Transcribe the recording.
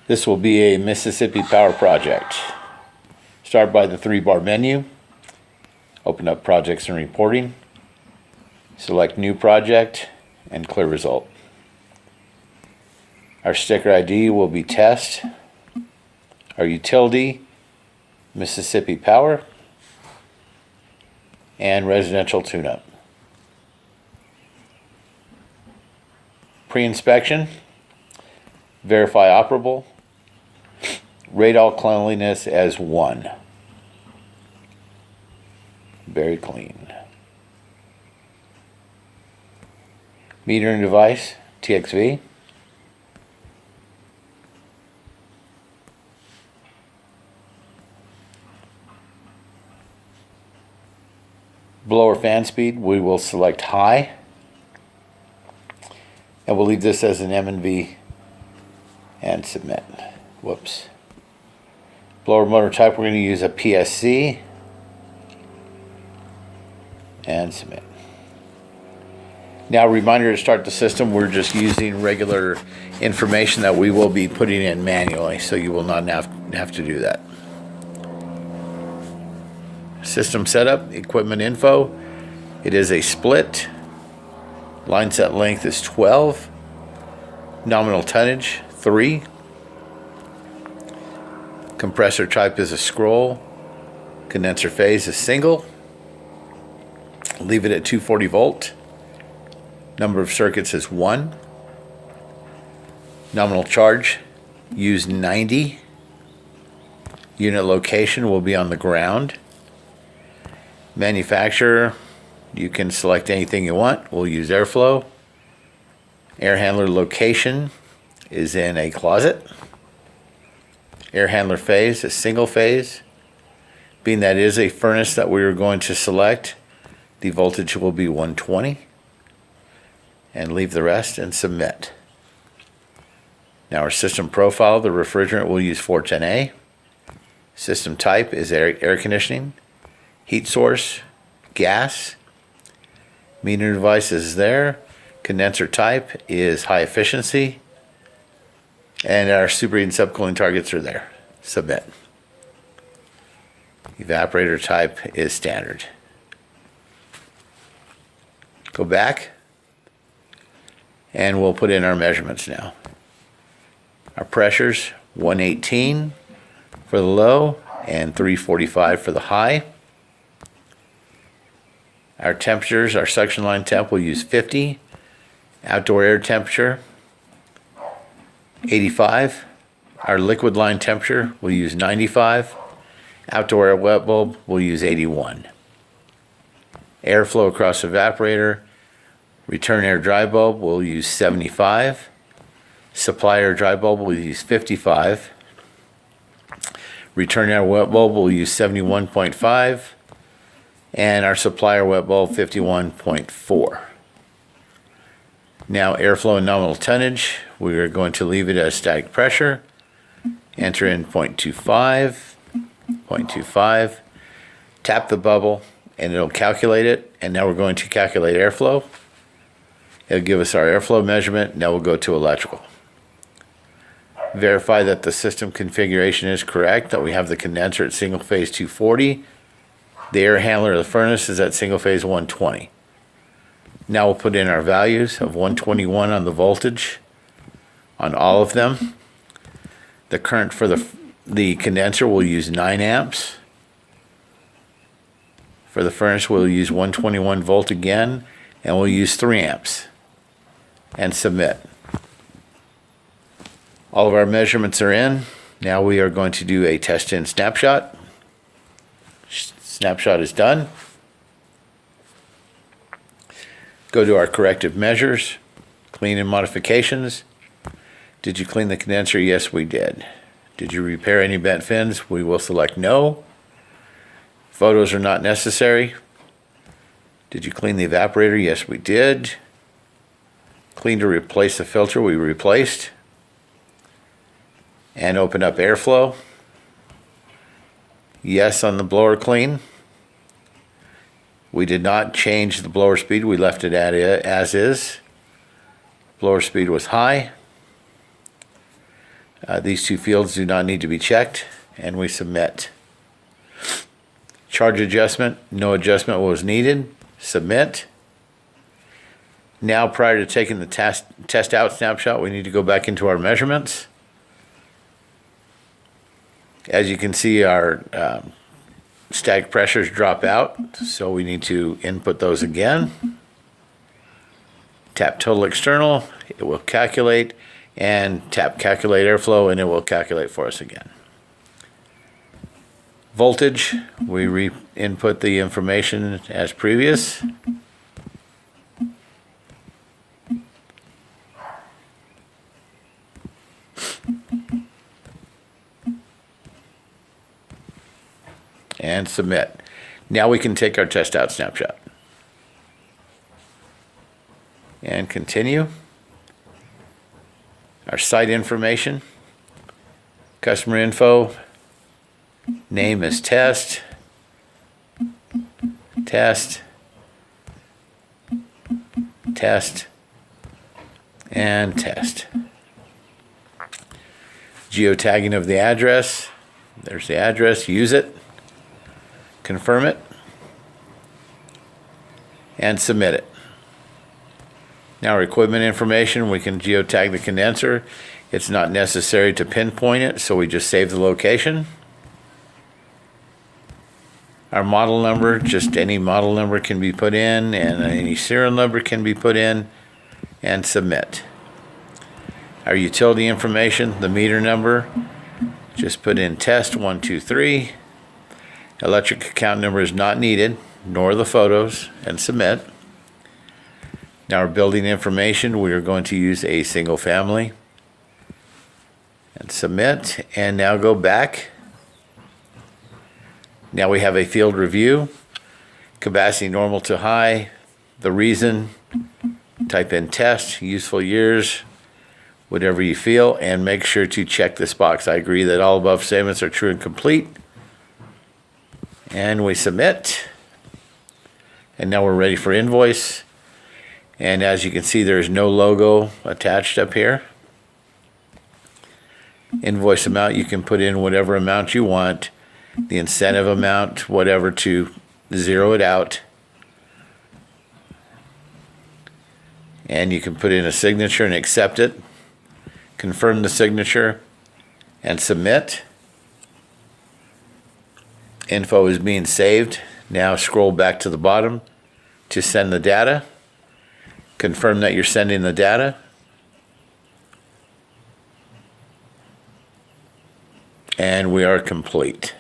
This will be a Mississippi Power project. Start by the 3-bar menu. Open up Projects and Reporting. Select New Project and Clear Result. Our sticker ID will be Test. Our utility, Mississippi Power. And Residential Tune-Up. Pre-inspection. Verify operable. Rate all cleanliness as 1. Very clean. Metering device, TXV. Blower fan speed, we will select high. And we'll leave this as an M&V and submit. Whoops. Blower motor type, we're going to use a PSC and submit. Now, reminder to start the system, we're just using regular information that we will be putting in manually, so you will not have to do that. System setup, equipment info. It is a split. Line set length is 12. Nominal tonnage, 3. Compressor type is a scroll. Condenser phase is single. Leave it at 240 volt. Number of circuits is 1. Nominal charge, use 90. Unit location will be on the ground. Manufacturer, you can select anything you want. We'll use airflow. Air handler location is in a closet. Air handler phase is single phase. Being that it is a furnace that we are going to select, the voltage will be 120. And leave the rest and submit. Now our system profile, the refrigerant will use 410A. System type is air conditioning. Heat source, gas. Metering device is there. Condenser type is high efficiency. And our superheating subcooling targets are there. Submit. Evaporator type is standard. Go back. And we'll put in our measurements now. Our pressures, 118 for the low and 345 for the high. Our temperatures, our suction line temp, will use 50. Outdoor air temperature, 85. Our liquid line temperature will use 95. Outdoor air wet bulb will use 81. Airflow across evaporator, return air dry bulb will use 75. Supply air dry bulb will use 55. Return air wet bulb will use 71.5. And our supply air wet bulb 51.4. Now airflow and nominal tonnage, we are going to leave it as static pressure. Enter in 0.25, 0.25. Tap the bubble and it'll calculate it. And now we're going to calculate airflow. It'll give us our airflow measurement. Now we'll go to electrical. Verify that the system configuration is correct, that we have the condenser at single phase 240. The air handler of the furnace is at single phase 120. Now we'll put in our values of 121 on the voltage on all of them. The current for the condenser will use 9 amps. For the furnace we'll use 121 volt again, and we'll use 3 amps. And submit. All of our measurements are in. Now we are going to do a test in snapshot. Snapshot is done. Go to our corrective measures, clean and modifications. Did you clean the condenser? Yes, we did. Did you repair any bent fins? We will select no. Photos are not necessary. Did you clean the evaporator? Yes, we did. Clean to replace the filter, we replaced. And open up airflow. Yes on the blower clean. We did not change the blower speed, we left it at as is. Blower speed was high. These two fields do not need to be checked, and we submit. Charge adjustment, no adjustment was needed. Submit. Now, prior to taking the test out snapshot, we need to go back into our measurements. As you can see, our static pressures drop out, so we need to input those again. Tap total external, it will calculate, and tap calculate airflow, and it will calculate for us again. Voltage, we re-input the information as previous. And submit. Now we can take our test out snapshot. And continue. Our site information, customer info, name is test, test, test, and test. Geotagging of the address, there's the address, use it, confirm it, and submit it. Now our equipment information, we can geotag the condenser. It's not necessary to pinpoint it, so we just save the location. Our model number, just any model number can be put in, and any serial number can be put in, and submit. Our utility information, the meter number, just put in test 123. Electric account number is not needed, nor the photos, and submit. Now our building information, we are going to use a single family, and submit, and now go back. Now we have a field review, capacity normal to high, the reason, type in test, useful years, whatever you feel, and make sure to check this box. I agree that all above statements are true and complete. And we submit. And now we're ready for invoice. And as you can see, there's no logo attached up here. Invoice amount, you can put in whatever amount you want. The incentive amount, whatever, to zero it out. And you can put in a signature and accept it. Confirm the signature and submit. Info is being saved. Now scroll back to the bottom to send the data. Confirm that you're sending the data. And we are complete.